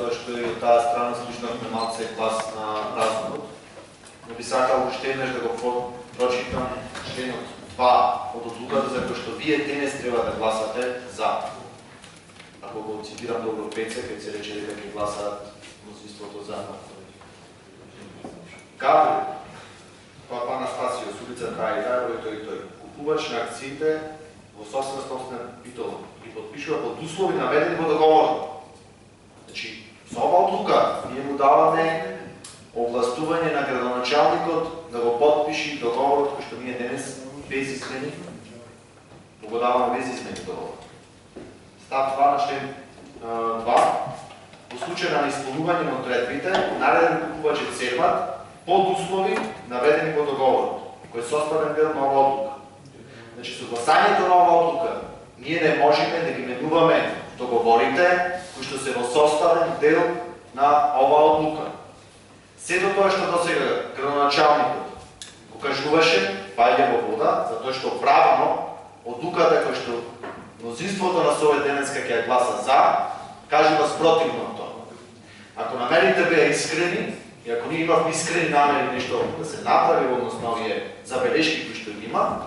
затоа што и од таа страна слушнавме малце глас на разумот. Но би сакал уште еднаш да го прочитам членот 2 од одлуката за кој што вие денес треба да гласате за. Ако го цитирам добро Пеце, кај се рече дека ќе гласаат мнозинството за. Габриел Папа Анастасио, улица Крајка, тој купувач на акциите во собствена Битола ги подпишува под услови наведени во договорот. Значи, со ова одлука ние му даваме овластување на градоначалникот да го подпиши договорот кој што ние денес без измени го даваме без измени договорот. Став 2 на член 2. Во случај на исполнување на одредбите, нареден купувачот Сербат под услови наведени во договорот, кој е составен дел на ова одлука. Значи, со гласањето на ова одлука, ние не можеме да ги менуваме договорите кои што се во составен дел на ова одлука. Сето тоа што досега градоначалникот го кажуваше, паѓа во вода, затоа што правно одлуката кој што мнозинството на Совет денеска ќе ја гласа за, кажува спротивно тоа. Ако намерите беа искрени, и ако ние имавме искрени намери нешто да се направи во односно овие забелешки кои што има,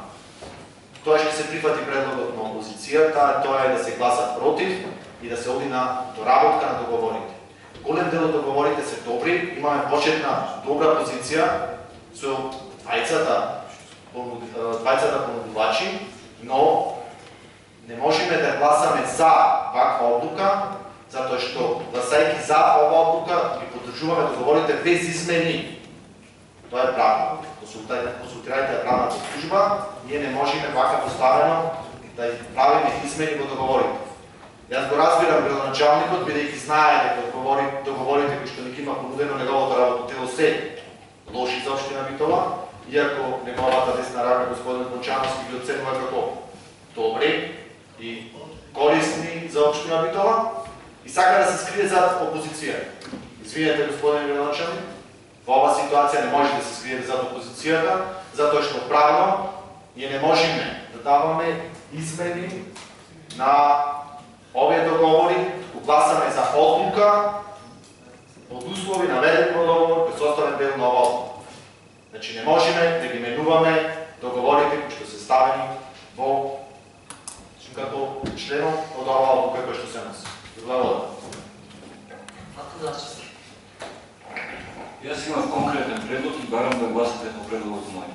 тоа ќе се прифати предлогот на опозицијата, тоа е да се гласа против и да се оди на доработка на договорите. Голем дел од договорите се добри, имаме почетна добра позиција со двајцата понудувачи, но не можеме да гласаме за ваква одлука, затоа што гласајќи за ова одлука ги поддржуваме договорите без измени. Тоа е правно. Консултирајте правната служба, ние не можеме вака поставено да правиме измени во договорите. Јас го разбирам градоначалникот, бидејќи знае дека договорите кои што ни ги има понудено неговото работотело се лоши за општина Битола, иако неговата десна рака господин Кончановски ги оценува како добри и корисни за општина Битола и сака да се скрие зад опозиција. Извинете, господин градоначалник, во оваа ситуација не може да се скрие зад опозицијата, затоа што правно ние не можеме да даваме измени на овие договори, гласаме за одлука од услови наведени во договор кој составен дел на ова одлука. Значи не можеме да ги менуваме договорите кои што се ставени во како членот од оваа одлука кој што се носи. Благодарам. Јас имав конкретен предлог и барам да гласате по предлогот мој.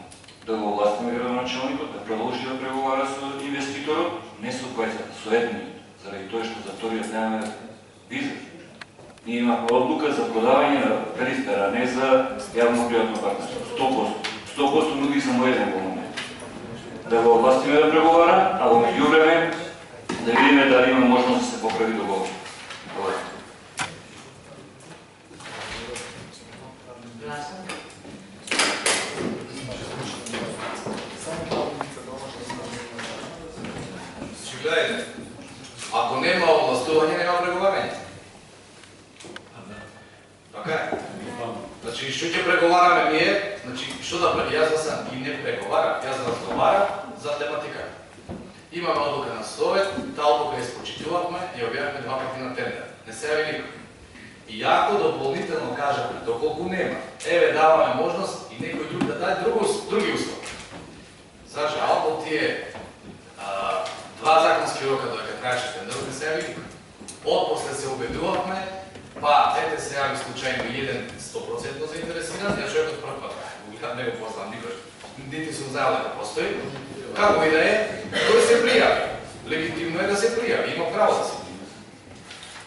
Да го овластиме градоначалникот, да продолжи да преговара со инвеститорот, не со двајцата, со едниот, заради тоа што за вториот немаме виза. Ние имаме одлука за продавање на перифера, не за јавно-приватно партнерство. 100%. 100% нуди само еден во момент. Да го овластиме да преговара, а во меѓувреме да видиме дали има можност да се поправи договор. Благодарам. Гледайте, ако нема овластување, нема преговарање. Така е. Значи, што ќе преговараме ние, значи, што да прави? Јас сам и не преговарам, јас разговарам за тематика. Имаме одлука на Совет, таа одлука ја спочитувавме и објавивме 2 пати на тендер. Не се јави никој. И ако дополнително кажаме, доколку нема, еве даваме можност и некој друг да даде други услови. За жал, тие 2 законски рока додека траеше тендерот, не се јави никој. Отпосле се убедувавме, па ете се јави случајно еден 100% заинтересиран, ја човекот прв пат, не го познам никој, нити сум знаел дека постои. Како и да е, тој се пријави. Легитимно е да се пријави, има право да се пријави.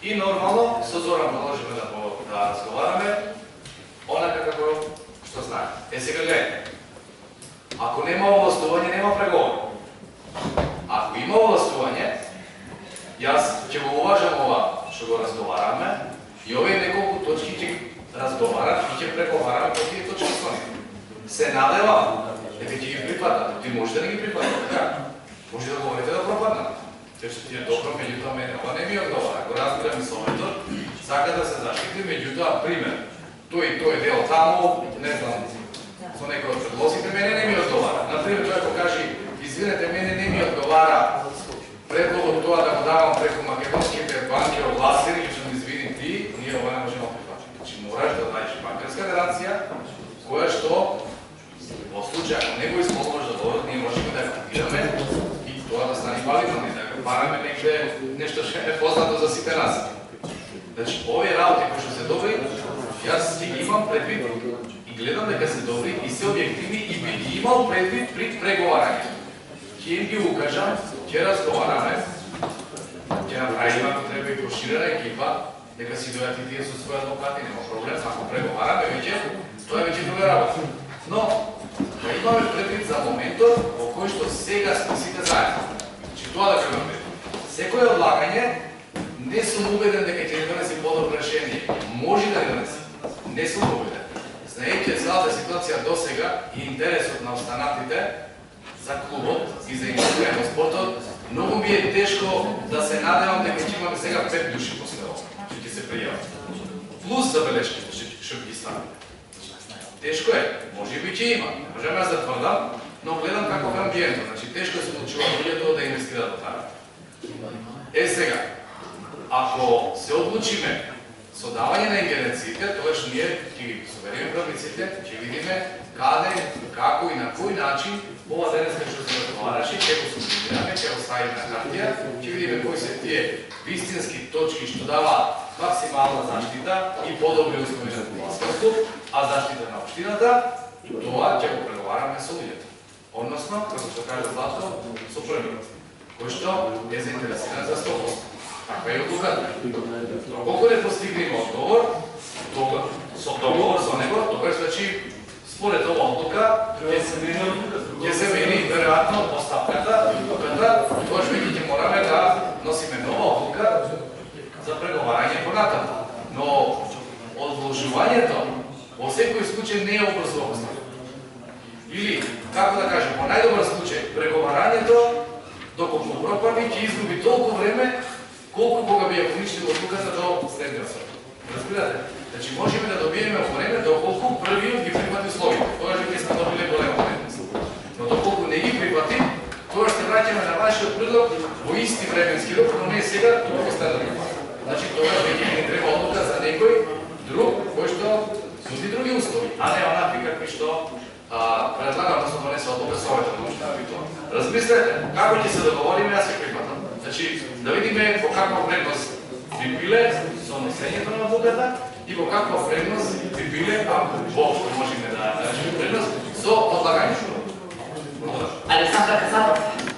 И нормално, со Зоран продолжиме да разговараме, онака како што знае. Сега гледайте, ако нема овластување, нема преговор. Ако има овластување, јас ќе го уважам ова што го разговараме и овие неколку точки ќе разговарам и ќе преговараме по тие точки со нив. Се надевам дека ќе ги припаднат. Ти може да не ги припаднат, така? Може да говорите да пропаднат. Те што ти е добро, меѓутоа мене ова не ми одговара. Ако разбирам и Советот, сака да се заштити, меѓутоа, пример, тој дел таму, не знам, со некој од предлозите, мене не ми одговара. Например, тој ако кажи, извинете, мене не ми одговара предлогот тоа да го давам преку македонските банки од властени, што ми извини ти, ние ова е познато за сите нас. Значи, овие работи кои што се добри, јас ќе ги имам предвид и гледам дека се добри и се објективни и би ги имал предвид при преговарање. Ќе им ги укажам, ќе разговараме, ќе направиме ако треба и проширена екипа, дека си дојдат и тие со своји адвокати, нема проблем, ако преговараме веќе, тоа е веќе друга работа. Но, да имаме предвид за моментот во кој што сега сме сите заедно. Значи, тоа да кажам предвид. Секој одлагање, не сум убеден дека ќе ни донесе подобро решение. Може да ни донесе. Не сум убеден. Знаејќи целата ситуација до сега и интересот на останатите за клубот и за индустрија на спортот, многу ми е тешко да се надевам дека ќе имаме сега 5 души после ова, што ќе се пријават. Плюс забелешките што ги ставаме. Тешко е, може би ќе има. Можем јас да тврдам, но гледам каков е амбиентот. Значи тешко се случува луѓето да инвестираат во таа. Е сега, ако се одлучиме со давање на ингеренциите, тогаш ние ќе ги совериме правниците, ќе видиме каде, како и на кој начин ова денеска што се разговараше, ќе го сублимираме, ќе го ставиме на хартија, ќе видиме кои се тие вистински точки што даваат максимална заштита и подобри услови за фудбалскиот, а заштита на општината, тоа ќе го преговараме со луѓето. Односно, како што кажа Златко, со првиот, кој што е заинтересиран за 100%. Таква е одлуката. Колку не постигнеме одговор, со договор со него, тоа значи според ова одлука ќе се мени веројатно поставката, тоа веќе ќе мораме да носиме нова одлука за преговарање понатаму. Но одложувањето во секој случај не е обрзува поставка. Или, како да кажем, во најдобар случај, преговарањето доколку пропади ќе изгуби толку време колку кога би ја поничили одлуката до следниот срок. Разбирате? Значи можеме да добиеме време доколку првиот ги прифати условите. Тоа ќе сме добиле голема предност. Но доколку не ги прифати, тоа ще враќаме на вашиот предлог во исти временски рок, но не сега, туку во следниот рок. Значи тоа веќе ни треба одлука за некој друг кој што нуди други услови, а не онакви какви што предлагам да се донесе одлука Советот на општината. Размислете како ќе се договориме, јас ќе прифатам. Значи, да видиме во каква вредност би биле со носењето на одлуката и во каква вредност би биле, ако воопшто можеме да кажеме вредност, со одлагањето. Александра Казапов.